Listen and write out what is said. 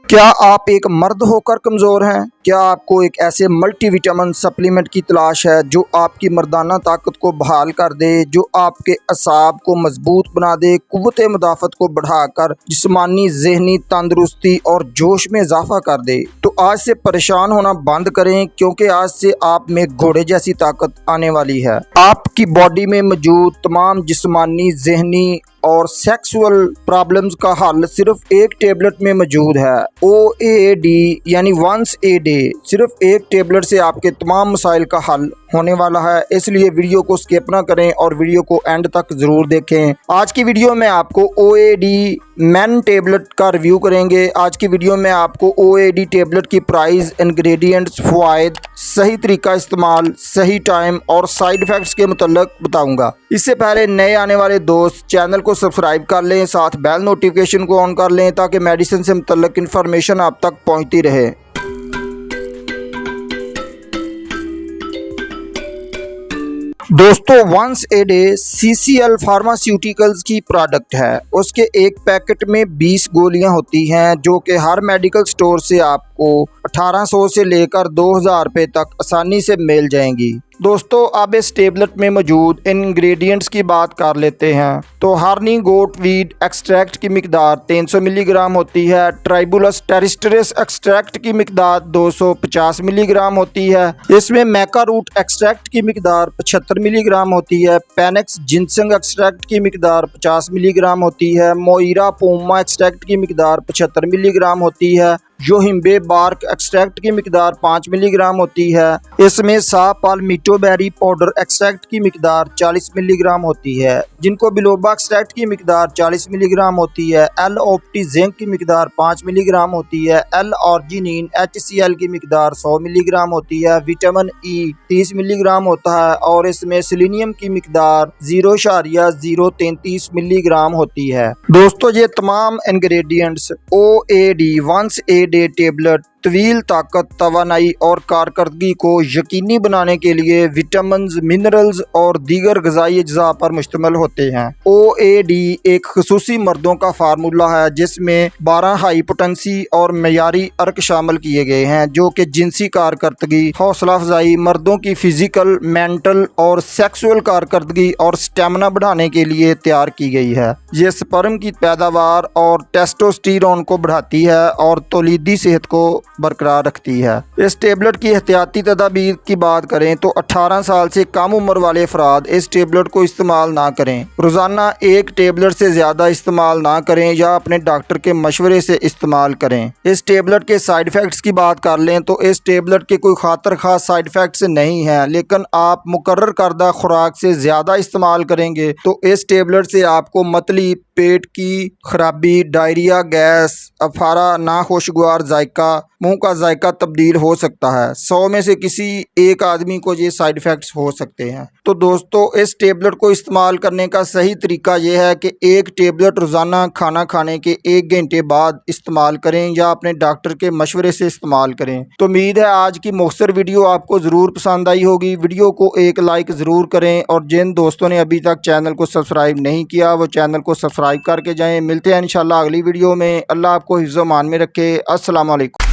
क्या आप एक मर्द होकर कमज़ोर हैं? क्या आपको एक ऐसे मल्टीविटामिन सप्लीमेंट की तलाश है जो आपकी मर्दाना ताकत को बहाल कर दे, जो आपके असाब को मजबूत बना दे, कुव्वते मुदाफ़त को बढ़ाकर जिस्मानी ज़हनी तंदुरुस्ती और जोश में इजाफा कर दे? तो आज से परेशान होना बंद करें, क्योंकि आज से आप में घोड़े जैसी ताकत आने वाली है। आपकी बॉडी में मौजूद तमाम जिस्मानी ज़हनी और सेक्सुअल प्रॉब्लम्स का हल सिर्फ एक टेबलेट में मौजूद है। OAD यानी वंस ए डे। सिर्फ एक टेबलेट से आपके तमाम मसाइल का हल होने वाला है, इसलिए वीडियो को स्किप ना करें और वीडियो को एंड तक ज़रूर देखें। आज की वीडियो में आपको OAD मैन टेबलेट का रिव्यू करेंगे। आज की वीडियो में आपको OAD टेबलेट की प्राइस, इंग्रेडिएंट्स, फ़वाइद, सही तरीका इस्तेमाल, सही टाइम और साइड इफ़ेक्ट्स के मुतल्लिक बताऊंगा। इससे पहले नए आने वाले दोस्त चैनल को सब्सक्राइब कर लें, साथ बेल नोटिफिकेशन को ऑन कर लें ताकि मेडिसिन से मुतल्लिक इन्फॉर्मेशन आप तक पहुंचती रहे। दोस्तों, once a day CCL pharmaceuticals की प्रोडक्ट है। उसके एक पैकेट में 20 गोलियां होती हैं, जो कि हर मेडिकल स्टोर से आपको 1800 से लेकर 2000 रुपये तक आसानी से मिल जाएंगी। दोस्तों, अब इस टेबलेट में मौजूद इंग्रेडिएंट्स की बात कर लेते हैं। तो हार्नी गोट वीड एक्सट्रैक्ट की मिकदार 300 मिलीग्राम होती है। ट्राइबुलस टेरिस्टरिस एक्सट्रैक्ट की मिकदार 250 मिलीग्राम होती है। इसमें मैका रूट एक्सट्रैक्ट की मिकदार 75 मिलीग्राम होती है। पेनेक्स जिनसंग एक्सट्रैक्ट की मिकदार 50 मिलीग्राम होती है। मोइरा पोमा एक्सट्रैक्ट की मिकदार 75 मिलीग्राम होती है। जोहिम्बे बार्क एक्सट्रैक्ट की मिकदार 5 मिलीग्राम होती है। इसमें सा पाल्मिटोबेरी पाउडर एक्सट्रैक्ट की मिकदार 40 मिलीग्राम होती है। जिनको बिलोबा एक्सट्रैक्ट की मिकदार 40 मिलीग्राम होती है। एल ओप्टी जिंक की मिकदार 5 मिलीग्राम होती है। एल ऑर्जिनिन HCl की मिकदार 100 मिलीग्राम होती है। विटामिन E 30 मिलीग्राम होता है और इसमें सेलेनियम की मिकदार 0.033 मिलीग्राम होती है। दोस्तों, ये तमाम ingredients OAD once a day tablet तवील ताकत, तवानाई और कारकर्दगी को यकीनी बनाने के लिए विटामिन्स, मिनरल्स और दीगर ग़िज़ाई अज्जा पर मुश्तमिल होते हैं। OAD एक खुसूसी मर्दों का फार्मूला है जिसमें 12 हाई पोटेंसी और मयारी अर्क शामिल किए गए हैं, जो कि जिनसी कारकर्दगी, हौसला अफजाई, मर्दों की फिजिकल, मेंटल और सेक्सुअल कारकर्दगी और स्टेमिना बढ़ाने के लिए तैयार की गई है। ये स्पर्म की पैदावार और टेस्टोस्टेरोन को बढ़ाती है और तौलीदी सेहत को बरकरार रखती है। इस टेबलेट की एहतियाती तदाबीर की बात करें तो 18 साल से कम उम्र वाले अफराद इस टेबलेट को इस्तेमाल ना करें। रोज़ाना एक टेबलेट से ज़्यादा इस्तेमाल ना करें या अपने डॉक्टर के मशवरे से इस्तेमाल करें। इस टेबलेट के साइड इफ़ेक्ट्स की बात कर लें तो इस टेबलेट के कोई खातर खास साइड इफ़ेक्ट्स नहीं हैं, लेकिन आप मुकर्रर करदा खुराक से ज़्यादा इस्तेमाल करेंगे तो इस टेबलेट से आपको मतली, पेट की खराबी, डायरिया, गैस, अफारा, नाखुशगवार जायका, मुंह का जायका तब्दील हो सकता है। 100 में से किसी एक आदमी को ये साइड इफ़ेक्ट्स हो सकते हैं। तो दोस्तों, इस टेबलेट को इस्तेमाल करने का सही तरीका यह है कि एक टेबलेट रोज़ाना खाना खाने के 1 घंटे बाद इस्तेमाल करें या अपने डॉक्टर के मशवरे से इस्तेमाल करें। तो उम्मीद है आज की मुख्तसर वीडियो आपको ज़रूर पसंद आई होगी। वीडियो को एक लाइक ज़रूर करें और जिन दोस्तों ने अभी तक चैनल को सब्सक्राइब नहीं किया वो चैनल को सब्सक्राइब करके जाएँ। मिलते हैं इंशाल्लाह अगली वीडियो में। अल्लाह आपको हिफ्ज़-ओ-मान में रखे। अस्सलाम वालेकुम।